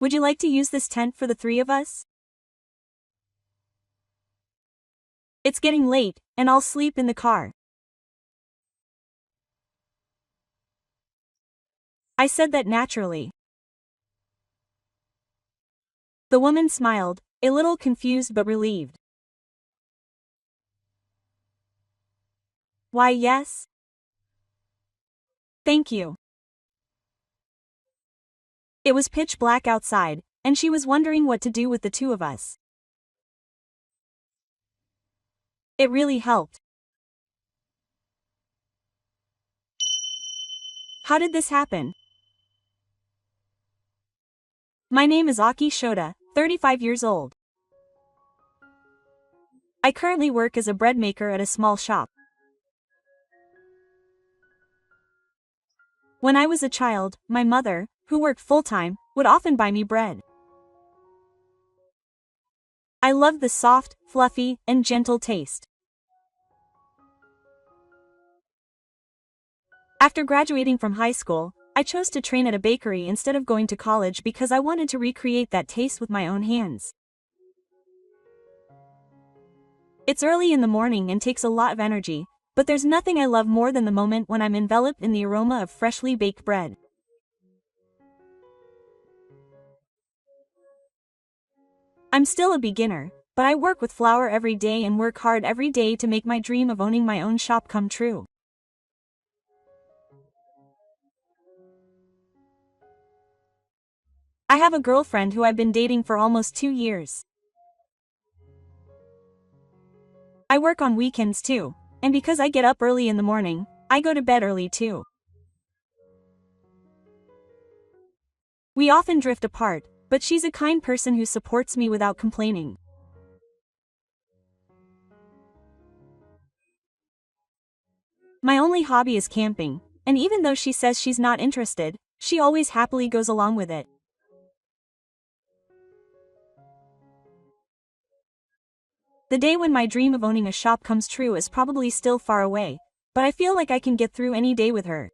Would you like to use this tent for the three of us? It's getting late, and I'll sleep in the car. I said that naturally. The woman smiled, a little confused but relieved. Why, yes. Thank you. It was pitch black outside, and she was wondering what to do with the two of us. It really helped. How did this happen? My name is Aki Shota, 35 years old. I currently work as a bread maker at a small shop. When I was a child, my mother, who worked full-time, would often buy me bread. I loved the soft, fluffy, and gentle taste. After graduating from high school, I chose to train at a bakery instead of going to college because I wanted to recreate that taste with my own hands. It's early in the morning and takes a lot of energy, but there's nothing I love more than the moment when I'm enveloped in the aroma of freshly baked bread. I'm still a beginner, but I work with flour every day and work hard every day to make my dream of owning my own shop come true. I have a girlfriend who I've been dating for almost 2 years. I work on weekends too, and because I get up early in the morning, I go to bed early too. We often drift apart, but she's a kind person who supports me without complaining. My only hobby is camping, and even though she says she's not interested, she always happily goes along with it. The day when my dream of owning a shop comes true is probably still far away, but I feel like I can get through any day with her.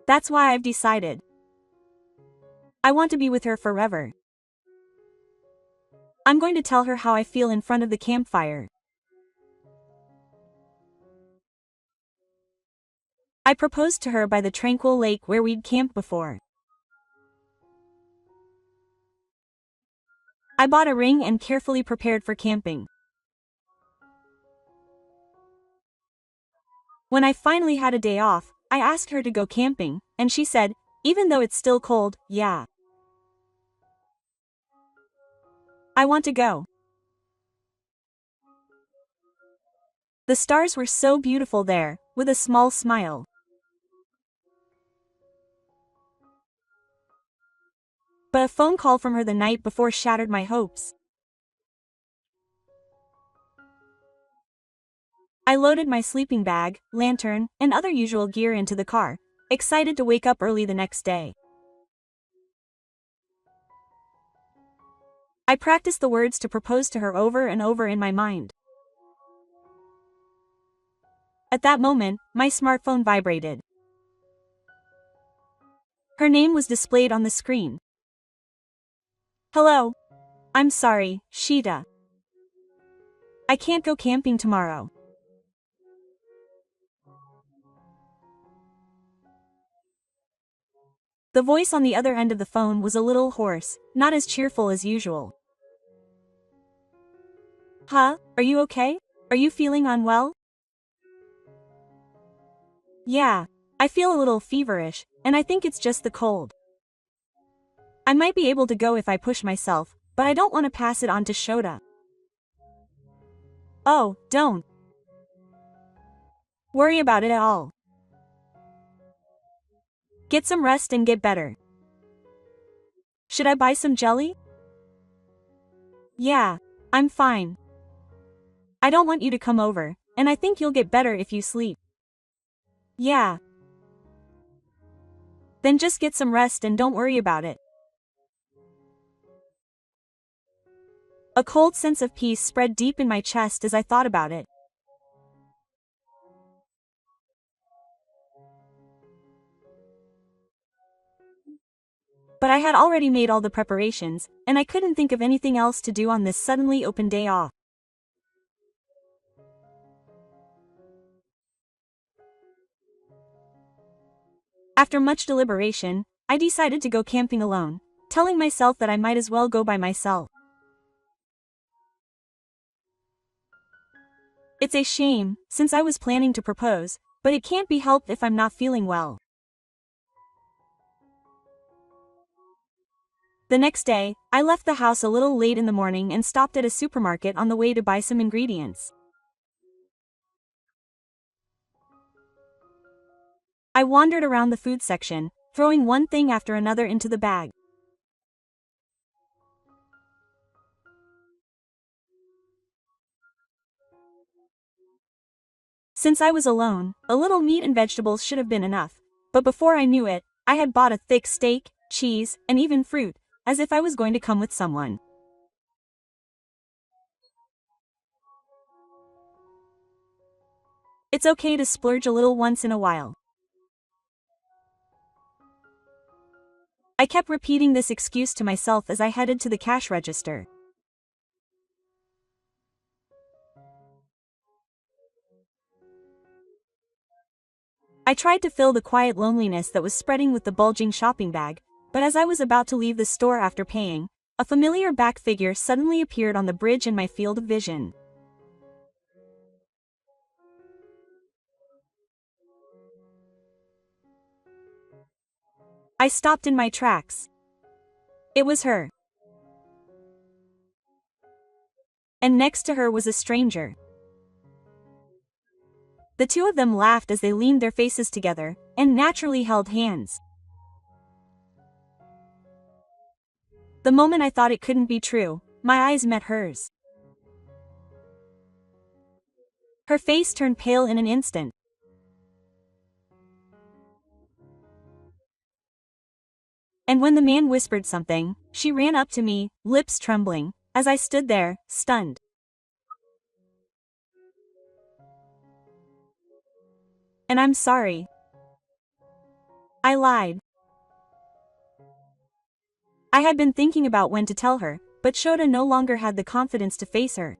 That's why I've decided. I want to be with her forever. I'm going to tell her how I feel in front of the campfire. I proposed to her by the tranquil lake where we'd camped before. I bought a ring and carefully prepared for camping. When I finally had a day off, I asked her to go camping, and she said, even though it's still cold, yeah. I want to go. The stars were so beautiful there, with a small smile. But a phone call from her the night before shattered my hopes. I loaded my sleeping bag, lantern, and other usual gear into the car, excited to wake up early the next day. I practiced the words to propose to her over and over in my mind. At that moment, my smartphone vibrated. Her name was displayed on the screen. Hello. I'm sorry, Shita. I can't go camping tomorrow. The voice on the other end of the phone was a little hoarse, not as cheerful as usual. Huh? Are you okay? Are you feeling unwell? Yeah, I feel a little feverish, and I think it's just the cold. I might be able to go if I push myself, but I don't want to pass it on to Shota. Oh, don't worry about it at all. Get some rest and get better. Should I buy some jelly? Yeah, I'm fine. I don't want you to come over, and I think you'll get better if you sleep. Yeah. Then just get some rest and don't worry about it. A cold sense of peace spread deep in my chest as I thought about it. but I had already made all the preparations, and I couldn't think of anything else to do on this suddenly open day off. After much deliberation, I decided to go camping alone, telling myself that I might as well go by myself. It's a shame, since I was planning to propose, but it can't be helped if I'm not feeling well. The next day, I left the house a little late in the morning and stopped at a supermarket on the way to buy some ingredients. I wandered around the food section, throwing one thing after another into the bag. Since I was alone, a little meat and vegetables should have been enough, but before I knew it, I had bought a thick steak, cheese, and even fruit, as if I was going to come with someone. It's okay to splurge a little once in a while. I kept repeating this excuse to myself as I headed to the cash register. I tried to fill the quiet loneliness that was spreading with the bulging shopping bag, but as I was about to leave the store after paying, a familiar back figure suddenly appeared on the bridge in my field of vision. I stopped in my tracks. It was her. And next to her was a stranger. The two of them laughed as they leaned their faces together, and naturally held hands. The moment I thought it couldn't be true, my eyes met hers. Her face turned pale in an instant. And when the man whispered something, she ran up to me, lips trembling, as I stood there, stunned. And I'm sorry. I lied. I had been thinking about when to tell her, but Shota no longer had the confidence to face her.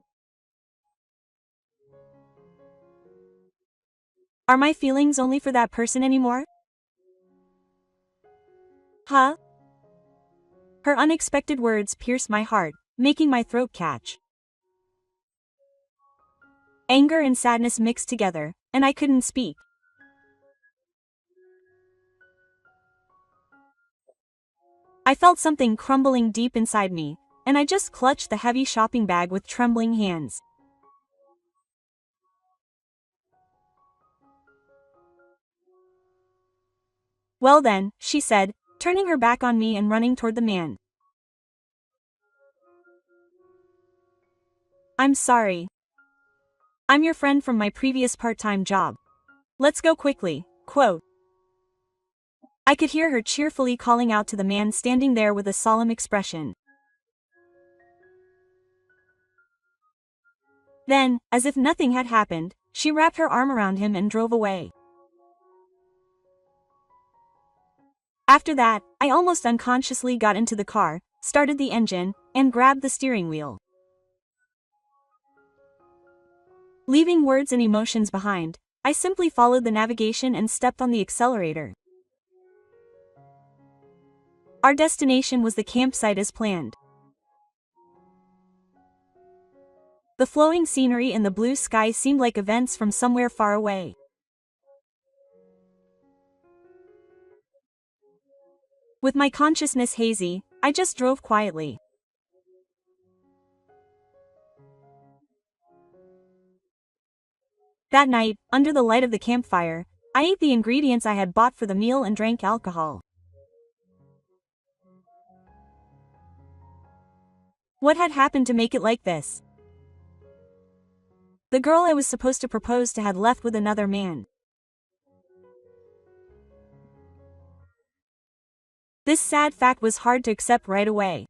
Are my feelings only for that person anymore? Huh? Her unexpected words pierced my heart, making my throat catch. Anger and sadness mixed together, and I couldn't speak. I felt something crumbling deep inside me, and I just clutched the heavy shopping bag with trembling hands. Well then, she said, turning her back on me and running toward the man. I'm sorry. I'm your friend from my previous part-time job. Let's go quickly, quote. I could hear her cheerfully calling out to the man standing there with a solemn expression. Then, as if nothing had happened, she wrapped her arm around him and drove away. After that, I almost unconsciously got into the car, started the engine, and grabbed the steering wheel. Leaving words and emotions behind, I simply followed the navigation and stepped on the accelerator. Our destination was the campsite as planned. The flowing scenery and the blue sky seemed like events from somewhere far away. With my consciousness hazy, I just drove quietly. That night, under the light of the campfire, I ate the ingredients I had bought for the meal and drank alcohol. What had happened to make it like this? The girl I was supposed to propose to had left with another man. This sad fact was hard to accept right away.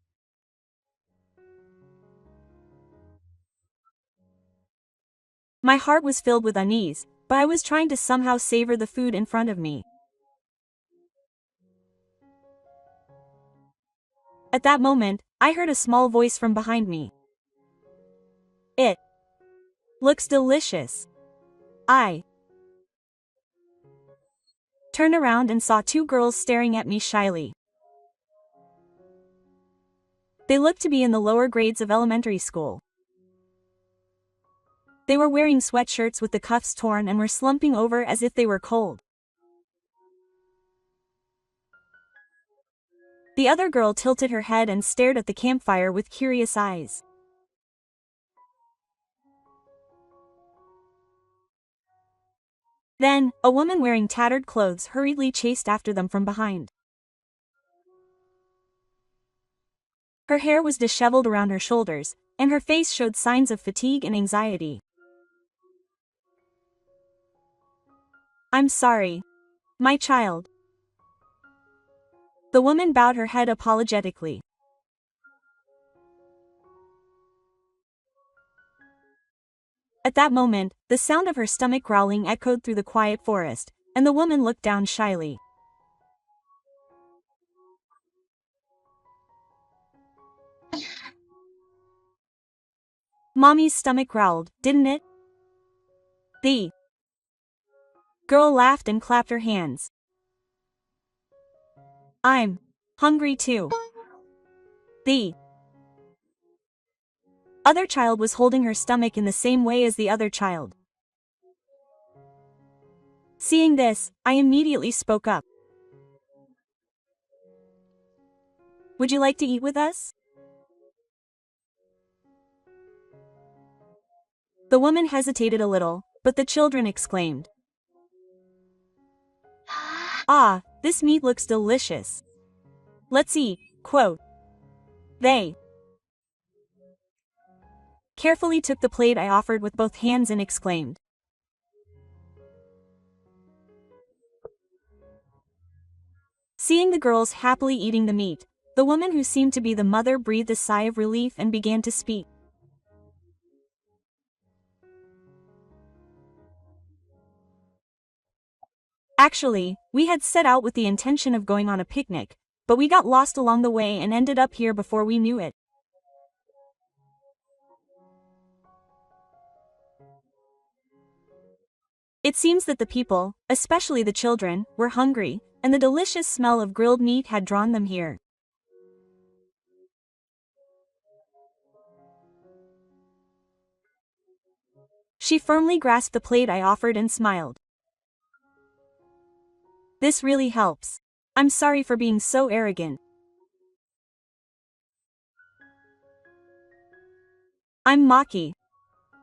My heart was filled with unease, but I was trying to somehow savor the food in front of me. At that moment, I heard a small voice from behind me. It looks delicious. I turned around and saw two girls staring at me shyly. They looked to be in the lower grades of elementary school. They were wearing sweatshirts with the cuffs torn and were slumping over as if they were cold. The other girl tilted her head and stared at the campfire with curious eyes. Then, a woman wearing tattered clothes hurriedly chased after them from behind. Her hair was disheveled around her shoulders, and her face showed signs of fatigue and anxiety. "I'm sorry, my child." The woman bowed her head apologetically. At that moment, the sound of her stomach growling echoed through the quiet forest, and the woman looked down shyly. "Mommy's stomach growled, didn't it?" The girl laughed and clapped her hands. "I'm hungry too." The other child was holding her stomach in the same way as the other child. Seeing this, I immediately spoke up. "Would you like to eat with us?" The woman hesitated a little, but the children exclaimed, "Ah, this meat looks delicious. Let's eat." Quote. They carefully took the plate I offered with both hands and exclaimed, seeing the girls happily eating the meat, the woman who seemed to be the mother breathed a sigh of relief and began to speak. "Actually, we had set out with the intention of going on a picnic, but we got lost along the way and ended up here before we knew it. It seems that the people, especially the children, were hungry, and the delicious smell of grilled meat had drawn them here." She firmly grasped the plate I offered and smiled. "This really helps. I'm sorry for being so arrogant. I'm Maki.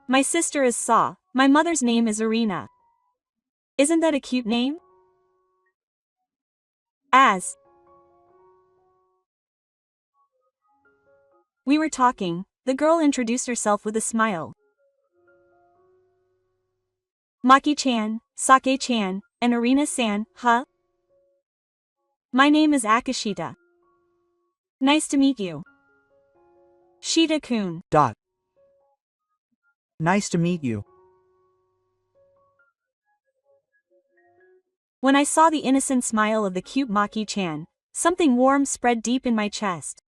My sister is Saw. My mother's name is Irina. Isn't that a cute name?" As we were talking, the girl introduced herself with a smile. "Maki-chan, Sake-chan, and Irina-san, huh? My name is Akashita. Nice to meet you. Shita-kun." Nice to meet you. When I saw the innocent smile of the cute Maki-chan, something warm spread deep in my chest.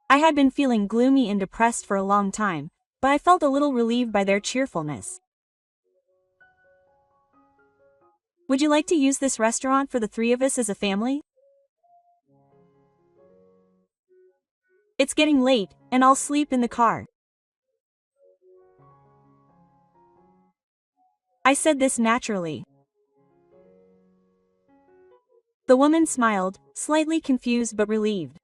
I had been feeling gloomy and depressed for a long time, but I felt a little relieved by their cheerfulness. "Would you like to use this restaurant for the three of us as a family? It's getting late, and I'll sleep in the car." I said this naturally. The woman smiled, slightly confused but relieved.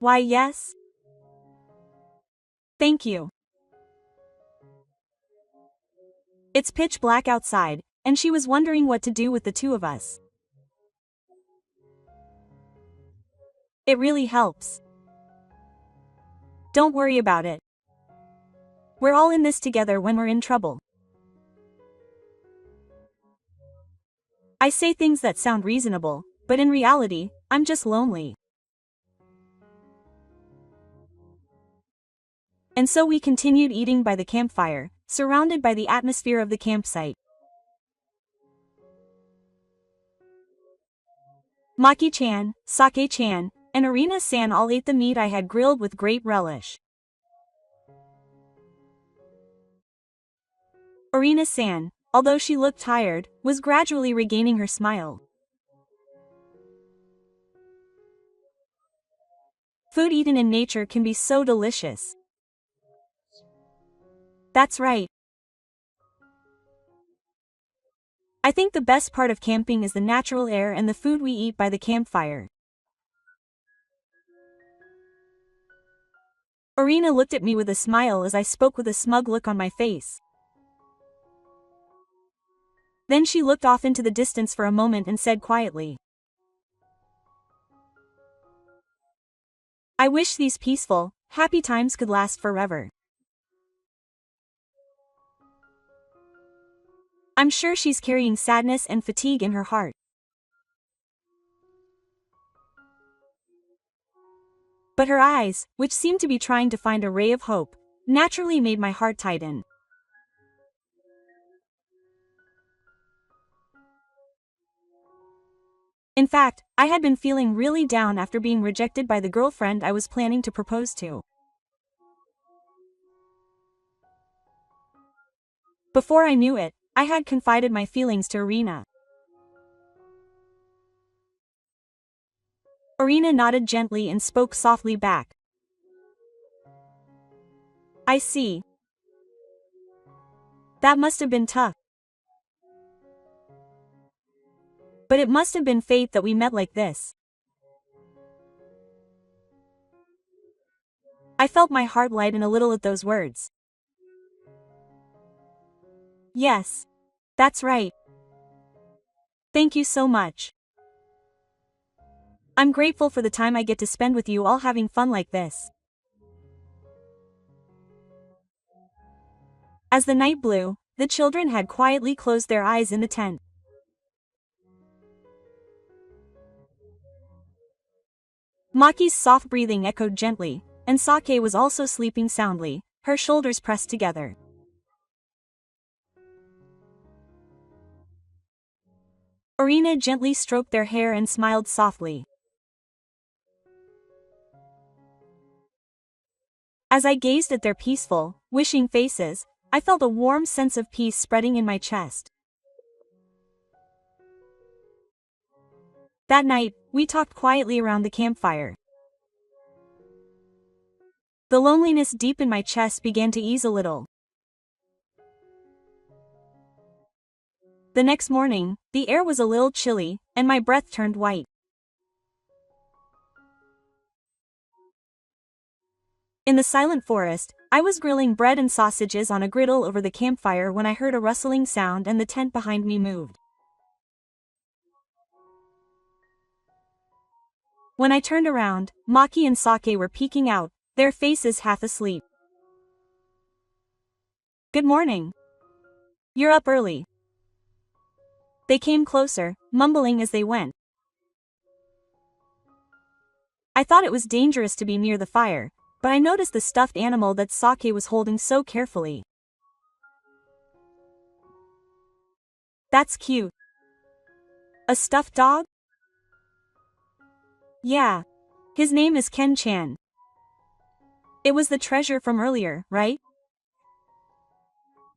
"Why, yes. Thank you." It's pitch black outside, and she was wondering what to do with the two of us. "It really helps. Don't worry about it. We're all in this together when we're in trouble." I say things that sound reasonable, but in reality, I'm just lonely. And so we continued eating by the campfire, surrounded by the atmosphere of the campsite. Maki-chan, Sake-chan, and Arina-san all ate the meat I had grilled with great relish. Arina-san, although she looked tired, was gradually regaining her smile. Food eaten in nature can be so delicious. That's right. I think the best part of camping is the natural air and the food we eat by the campfire. Arina looked at me with a smile as I spoke with a smug look on my face. Then she looked off into the distance for a moment and said quietly, "I wish these peaceful, happy times could last forever." I'm sure she's carrying sadness and fatigue in her heart. But her eyes, which seemed to be trying to find a ray of hope, naturally made my heart tighten. In fact, I had been feeling really down after being rejected by the girlfriend I was planning to propose to. Before I knew it, I had confided my feelings to Arina. Arina nodded gently and spoke softly back. "I see. That must have been tough. But it must have been fate that we met like this." I felt my heart lighten a little at those words. Yes. That's right. Thank you so much. I'm grateful for the time I get to spend with you all having fun like this. As the night blew, the children had quietly closed their eyes in the tent. Maki's soft breathing echoed gently, and Sake was also sleeping soundly, her shoulders pressed together. Arina gently stroked their hair and smiled softly. As I gazed at their peaceful, wishing faces, I felt a warm sense of peace spreading in my chest. That night, we talked quietly around the campfire. The loneliness deep in my chest began to ease a little. The next morning, the air was a little chilly, and my breath turned white. In the silent forest, I was grilling bread and sausages on a griddle over the campfire when I heard a rustling sound and the tent behind me moved. When I turned around, Maki and Sake were peeking out, their faces half asleep. "Good morning. You're up early." They came closer, mumbling as they went. I thought it was dangerous to be near the fire, but I noticed the stuffed animal that Sake was holding so carefully. "That's cute. A stuffed dog?" "Yeah. His name is Ken-chan. It was the treasure from earlier, right?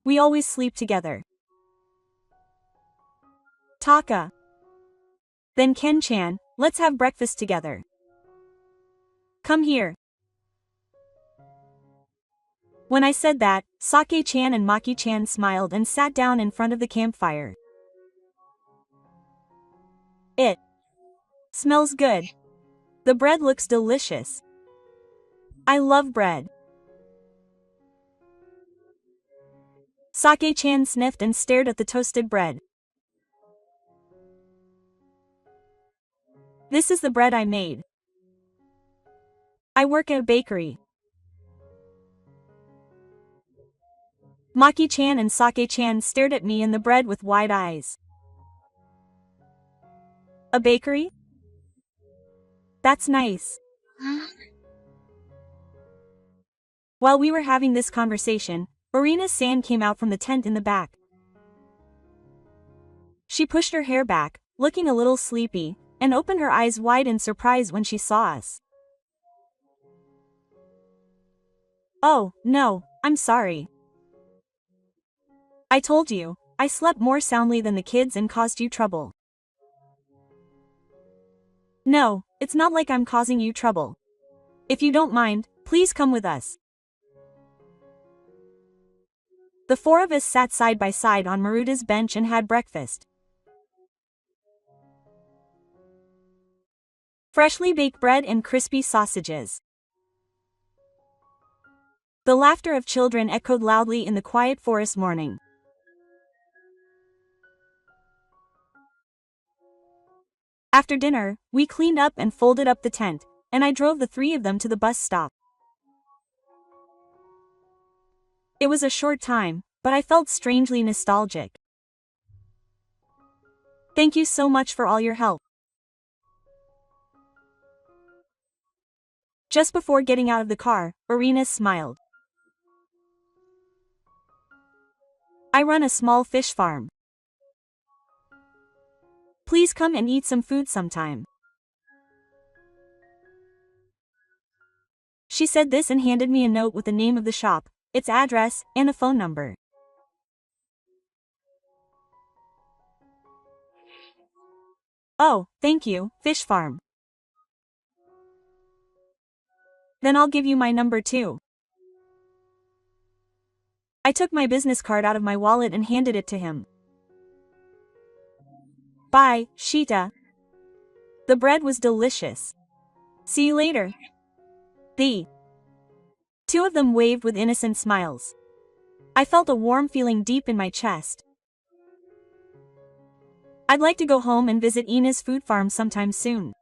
We always sleep together." "Taka. Then Ken-chan, let's have breakfast together. Come here." When I said that, Sake-chan and Maki-chan smiled and sat down in front of the campfire. "It smells good. The bread looks delicious. I love bread." Sake-chan sniffed and stared at the toasted bread. "This is the bread I made. I work at a bakery." Maki-chan and Sake-chan stared at me and the bread with wide eyes. "A bakery? That's nice." While we were having this conversation, Arina-san came out from the tent in the back. She pushed her hair back, looking a little sleepy, and opened her eyes wide in surprise when she saw us. "Oh, no, I'm sorry. I told you, I slept more soundly than the kids and caused you trouble." "No, it's not like I'm causing you trouble. If you don't mind, please come with us." The four of us sat side by side on Maruta's bench and had breakfast. Freshly baked bread and crispy sausages. The laughter of children echoed loudly in the quiet forest morning. After dinner, we cleaned up and folded up the tent, and I drove the three of them to the bus stop. It was a short time, but I felt strangely nostalgic. "Thank you so much for all your help." Just before getting out of the car, Irina smiled. "I run a small fish farm. Please come and eat some food sometime." She said this and handed me a note with the name of the shop, its address, and a phone number. "Oh, thank you, Fish Farm. Then I'll give you my number too." I took my business card out of my wallet and handed it to him. "Bye, Shita. The bread was delicious. See you later." The two of them waved with innocent smiles. I felt a warm feeling deep in my chest. I'd like to go home and visit Ina's food farm sometime soon.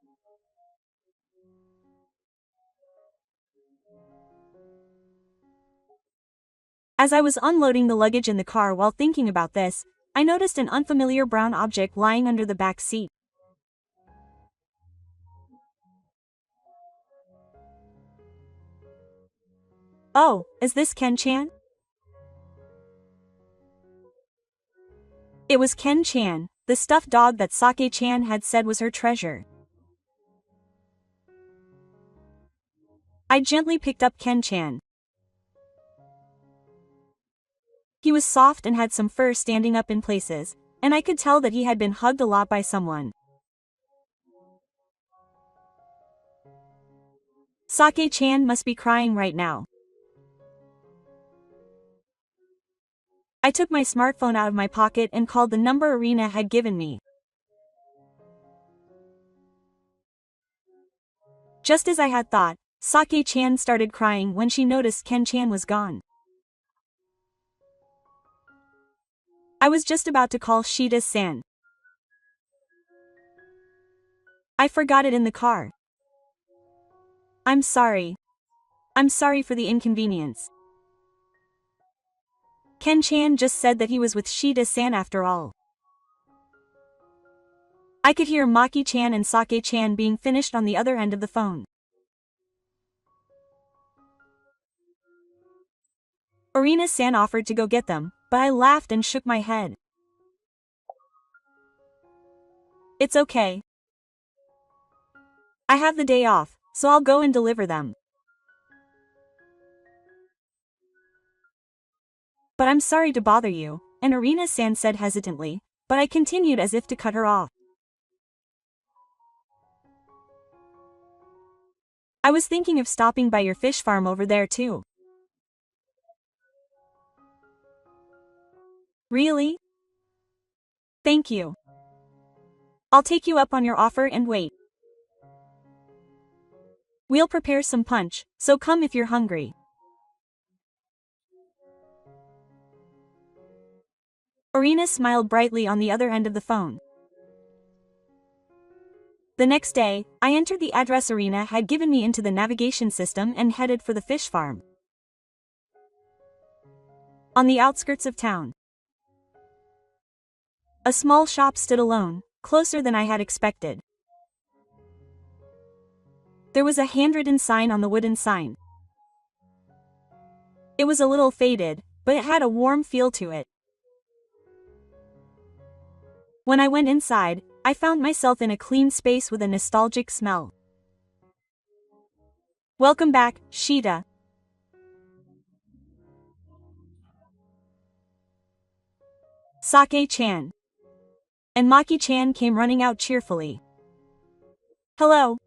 As I was unloading the luggage in the car while thinking about this, I noticed an unfamiliar brown object lying under the back seat. "Oh, is this Ken-chan?" It was Ken-chan, the stuffed dog that Sake-chan had said was her treasure. I gently picked up Ken-chan. He was soft and had some fur standing up in places, and I could tell that he had been hugged a lot by someone. Sake-chan must be crying right now. I took my smartphone out of my pocket and called the number Irina had given me. Just as I had thought, Sake-chan started crying when she noticed Ken-chan was gone. I was just about to call Shita-san. I forgot it in the car. I'm sorry. I'm sorry for the inconvenience. Ken-chan just said that he was with Shita-san after all. I could hear Maki-chan and Sake-chan being finished on the other end of the phone. Irina-san offered to go get them, but I laughed and shook my head. "It's okay. I have the day off, so I'll go and deliver them. But I'm sorry to bother you," and Irina-san said hesitantly, but I continued as if to cut her off. "I was thinking of stopping by your fish farm over there too." "Really? Thank you. I'll take you up on your offer and wait. We'll prepare some punch, so come if you're hungry." Irina smiled brightly on the other end of the phone. The next day, I entered the address Irina had given me into the navigation system and headed for the fish farm. On the outskirts of town, a small shop stood alone, closer than I had expected. There was a handwritten sign on the wooden sign. It was a little faded, but it had a warm feel to it. When I went inside, I found myself in a clean space with a nostalgic smell. Welcome back, Shida. Sake-chan. And Maki-chan came running out cheerfully. Hello.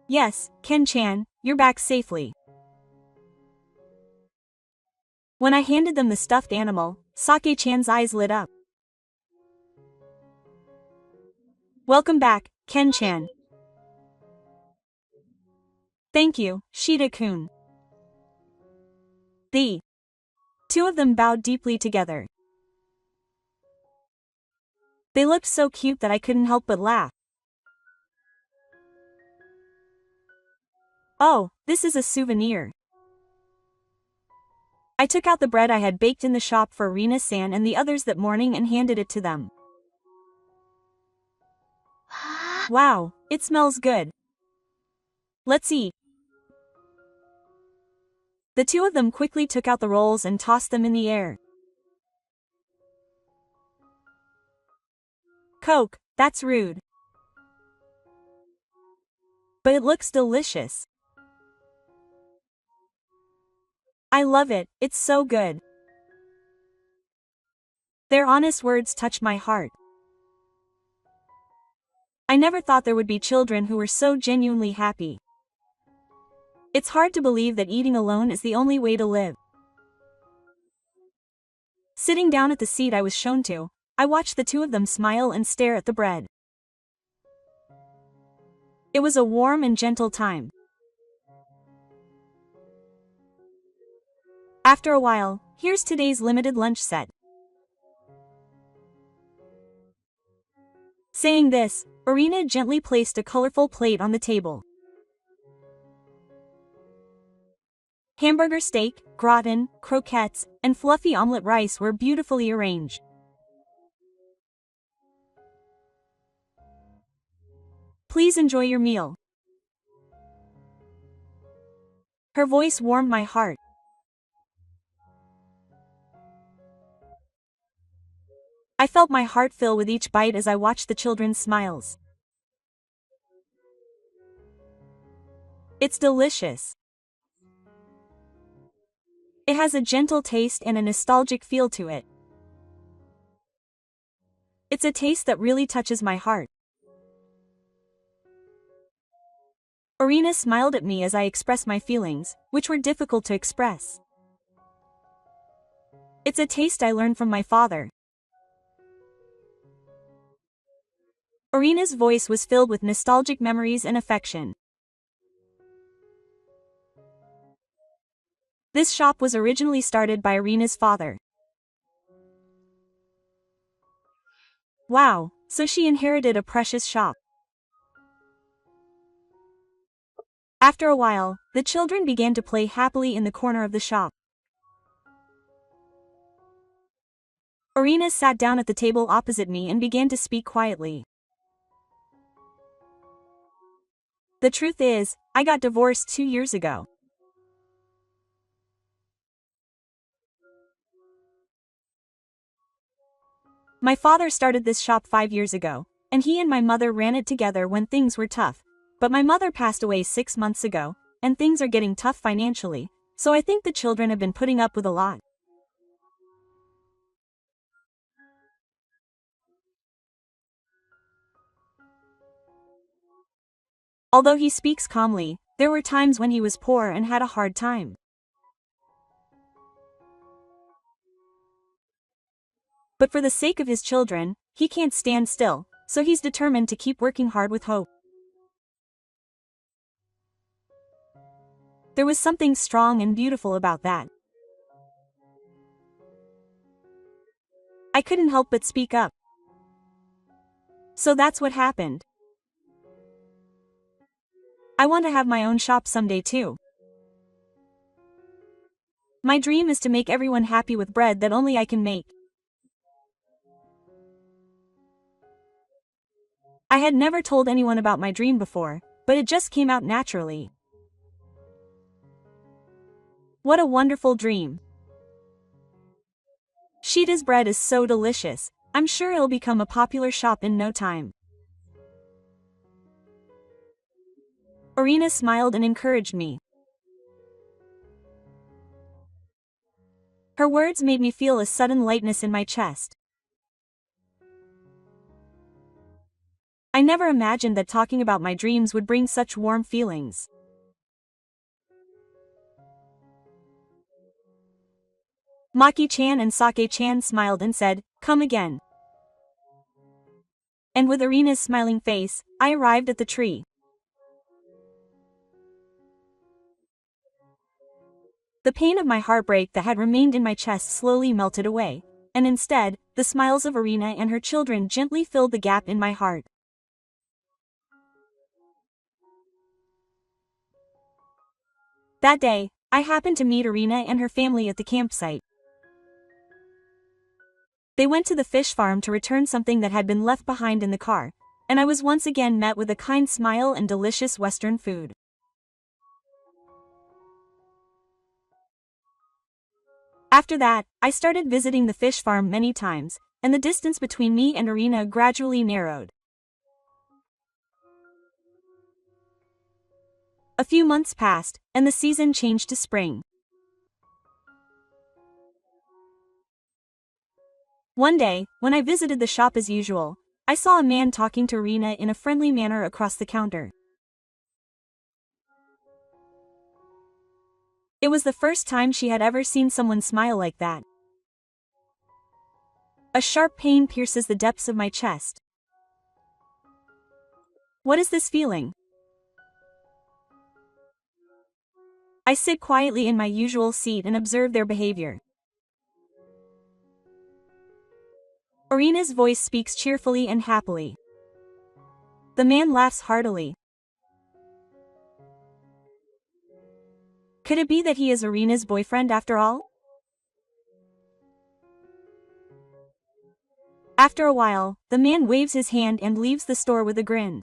Yes, Ken-chan, you're back safely. When I handed them the stuffed animal, Sake-chan's eyes lit up. Welcome back, Ken-chan. Thank you, Shida-kun. The two of them bowed deeply together. They looked so cute that I couldn't help but laugh. Oh, this is a souvenir. I took out the bread I had baked in the shop for Rina-san and the others that morning and handed it to them. Wow, it smells good. Let's eat. The two of them quickly took out the rolls and tossed them in the air. Coke, that's rude. But it looks delicious. I love it, it's so good. Their honest words touched my heart. I never thought there would be children who were so genuinely happy. It's hard to believe that eating alone is the only way to live. Sitting down at the seat I was shown to, I watched the two of them smile and stare at the bread. It was a warm and gentle time. After a while, here's today's limited lunch set. Saying this, Irina gently placed a colorful plate on the table. Hamburger steak, gratin, croquettes, and fluffy omelette rice were beautifully arranged. Please enjoy your meal. Her voice warmed my heart. I felt my heart fill with each bite as I watched the children's smiles. It's delicious. It has a gentle taste and a nostalgic feel to it. It's a taste that really touches my heart. Irina smiled at me as I expressed my feelings, which were difficult to express. It's a taste I learned from my father. Irina's voice was filled with nostalgic memories and affection. This shop was originally started by Irina's father. Wow, so she inherited a precious shop. After a while, the children began to play happily in the corner of the shop. Irina sat down at the table opposite me and began to speak quietly. The truth is, I got divorced 2 years ago. My father started this shop 5 years ago, and he and my mother ran it together when things were tough. But my mother passed away 6 months ago, and things are getting tough financially, so I think the children have been putting up with a lot. Although he speaks calmly, there were times when he was poor and had a hard time. But for the sake of his children, he can't stand still, so he's determined to keep working hard with hope. There was something strong and beautiful about that. I couldn't help but speak up. So that's what happened. I want to have my own shop someday too. My dream is to make everyone happy with bread that only I can make. I had never told anyone about my dream before, but it just came out naturally. What a wonderful dream. Shida's bread is so delicious, I'm sure it'll become a popular shop in no time. Irina smiled and encouraged me. Her words made me feel a sudden lightness in my chest. I never imagined that talking about my dreams would bring such warm feelings. Maki-chan and Sake-chan smiled and said, "Come again." And with Irina's smiling face, I arrived at the tree. The pain of my heartbreak that had remained in my chest slowly melted away, and instead, the smiles of Irina and her children gently filled the gap in my heart. That day, I happened to meet Irina and her family at the campsite. They went to the fish farm to return something that had been left behind in the car, and I was once again met with a kind smile and delicious Western food. After that, I started visiting the fish farm many times, and the distance between me and Irina gradually narrowed. A few months passed, and the season changed to spring. One day, when I visited the shop as usual, I saw a man talking to Irina in a friendly manner across the counter. It was the first time she had ever seen someone smile like that. A sharp pain pierces the depths of my chest. What is this feeling? I sit quietly in my usual seat and observe their behavior. Irina's voice speaks cheerfully and happily. The man laughs heartily. Could it be that he is Irina's boyfriend after all? After a while, the man waves his hand and leaves the store with a grin.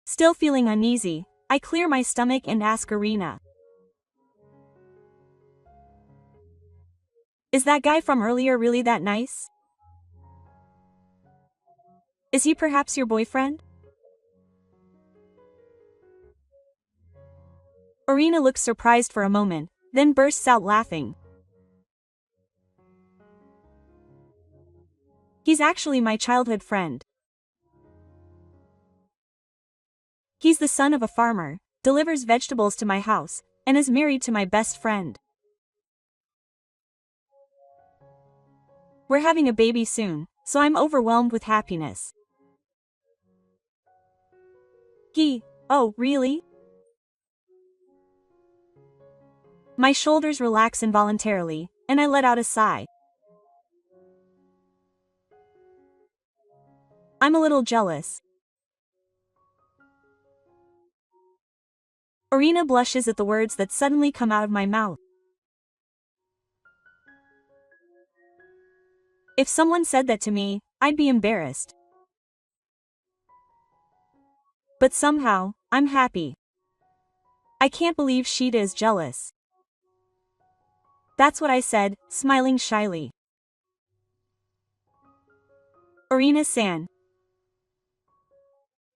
Still feeling uneasy, I clear my stomach and ask Irina, "Is that guy from earlier really that nice? Is he perhaps your boyfriend?" Irina looks surprised for a moment, then bursts out laughing. "He's actually my childhood friend. He's the son of a farmer, delivers vegetables to my house, and is married to my best friend. We're having a baby soon, so I'm overwhelmed with happiness." Oh, really? My shoulders relax involuntarily, and I let out a sigh. I'm a little jealous. Irina blushes at the words that suddenly come out of my mouth. If someone said that to me, I'd be embarrassed. But somehow, I'm happy. I can't believe Shida is jealous. That's what I said, smiling shyly. Irina-san.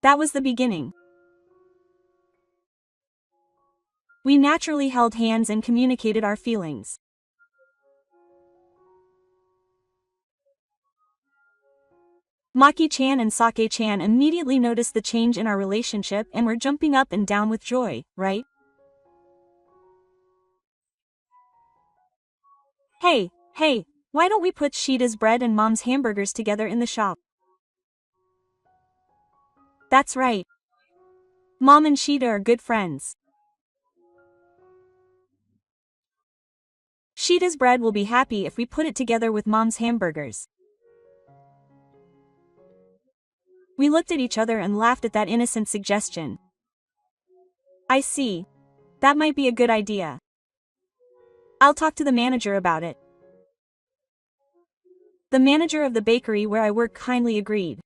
That was the beginning. We naturally held hands and communicated our feelings. Maki-chan and Sake-chan immediately noticed the change in our relationship and were jumping up and down with joy, right? Hey, why don't we put Shida's bread and Mom's hamburgers together in the shop? That's right. Mom and Shida are good friends. Shida's bread will be happy if we put it together with Mom's hamburgers. We looked at each other and laughed at that innocent suggestion. I see. That might be a good idea. I'll talk to the manager about it. The manager of the bakery where I work kindly agreed.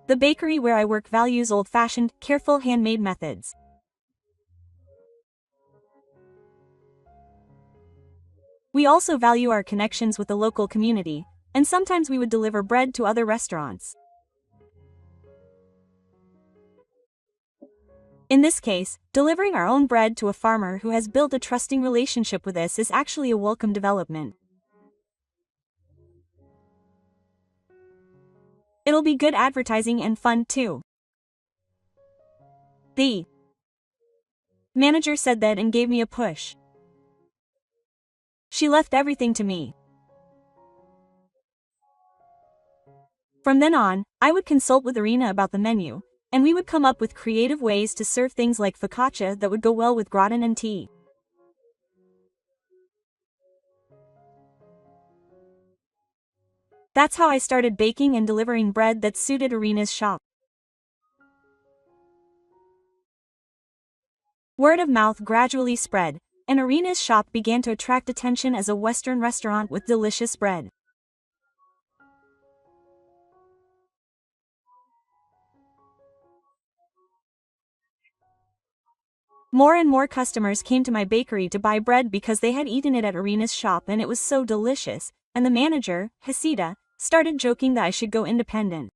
The bakery where I work values old-fashioned, careful handmade methods. We also value our connections with the local community, and sometimes we would deliver bread to other restaurants. In this case, delivering our own bread to a farmer who has built a trusting relationship with us is actually a welcome development. It'll be good advertising and fun too. The manager said that and gave me a push. She left everything to me. From then on, I would consult with Irina about the menu, and we would come up with creative ways to serve things like focaccia that would go well with gratin and tea. That's how I started baking and delivering bread that suited Irina's shop. Word of mouth gradually spread, and Irina's shop began to attract attention as a Western restaurant with delicious bread. More and more customers came to my bakery to buy bread because they had eaten it at Irina's shop and it was so delicious, and the manager, Hasida, started joking that I should go independent.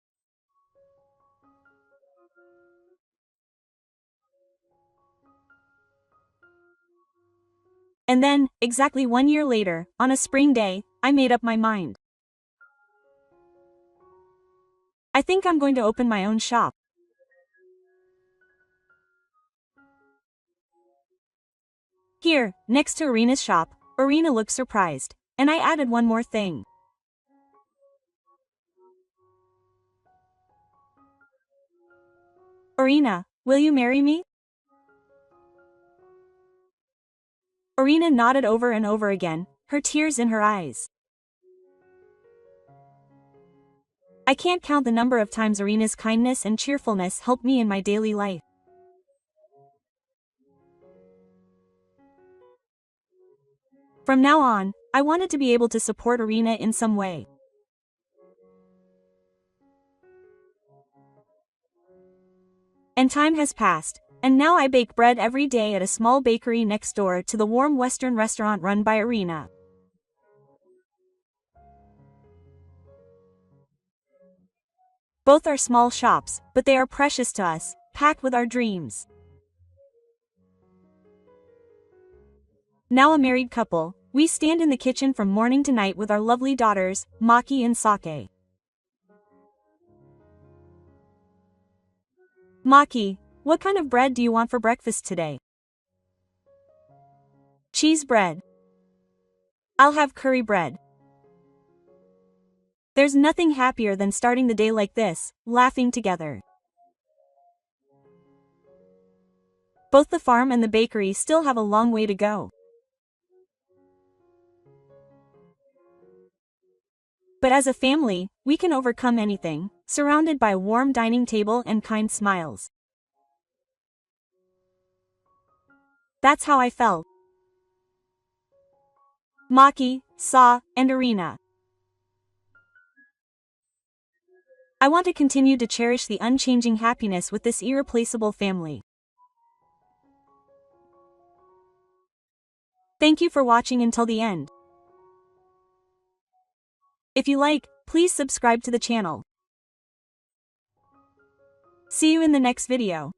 And then, exactly 1 year later, on a spring day, I made up my mind. I think I'm going to open my own shop. Here, next to Irina's shop, Irina looked surprised, and I added one more thing. Irina, will you marry me? Irina nodded over and over again, her tears in her eyes. I can't count the number of times Irina's kindness and cheerfulness helped me in my daily life. From now on, I wanted to be able to support Irina in some way. And time has passed, and now I bake bread every day at a small bakery next door to the warm Western restaurant run by Irina. Both are small shops, but they are precious to us, packed with our dreams. Now a married couple, we stand in the kitchen from morning to night with our lovely daughters, Maki and Sake. Maki, what kind of bread do you want for breakfast today? Cheese bread. I'll have curry bread. There's nothing happier than starting the day like this, laughing together. Both the farm and the bakery still have a long way to go. But as a family, we can overcome anything, surrounded by a warm dining table and kind smiles. That's how I felt. Maki, Sa, and Irina. I want to continue to cherish the unchanging happiness with this irreplaceable family. Thank you for watching until the end. If you like, please subscribe to the channel. See you in the next video.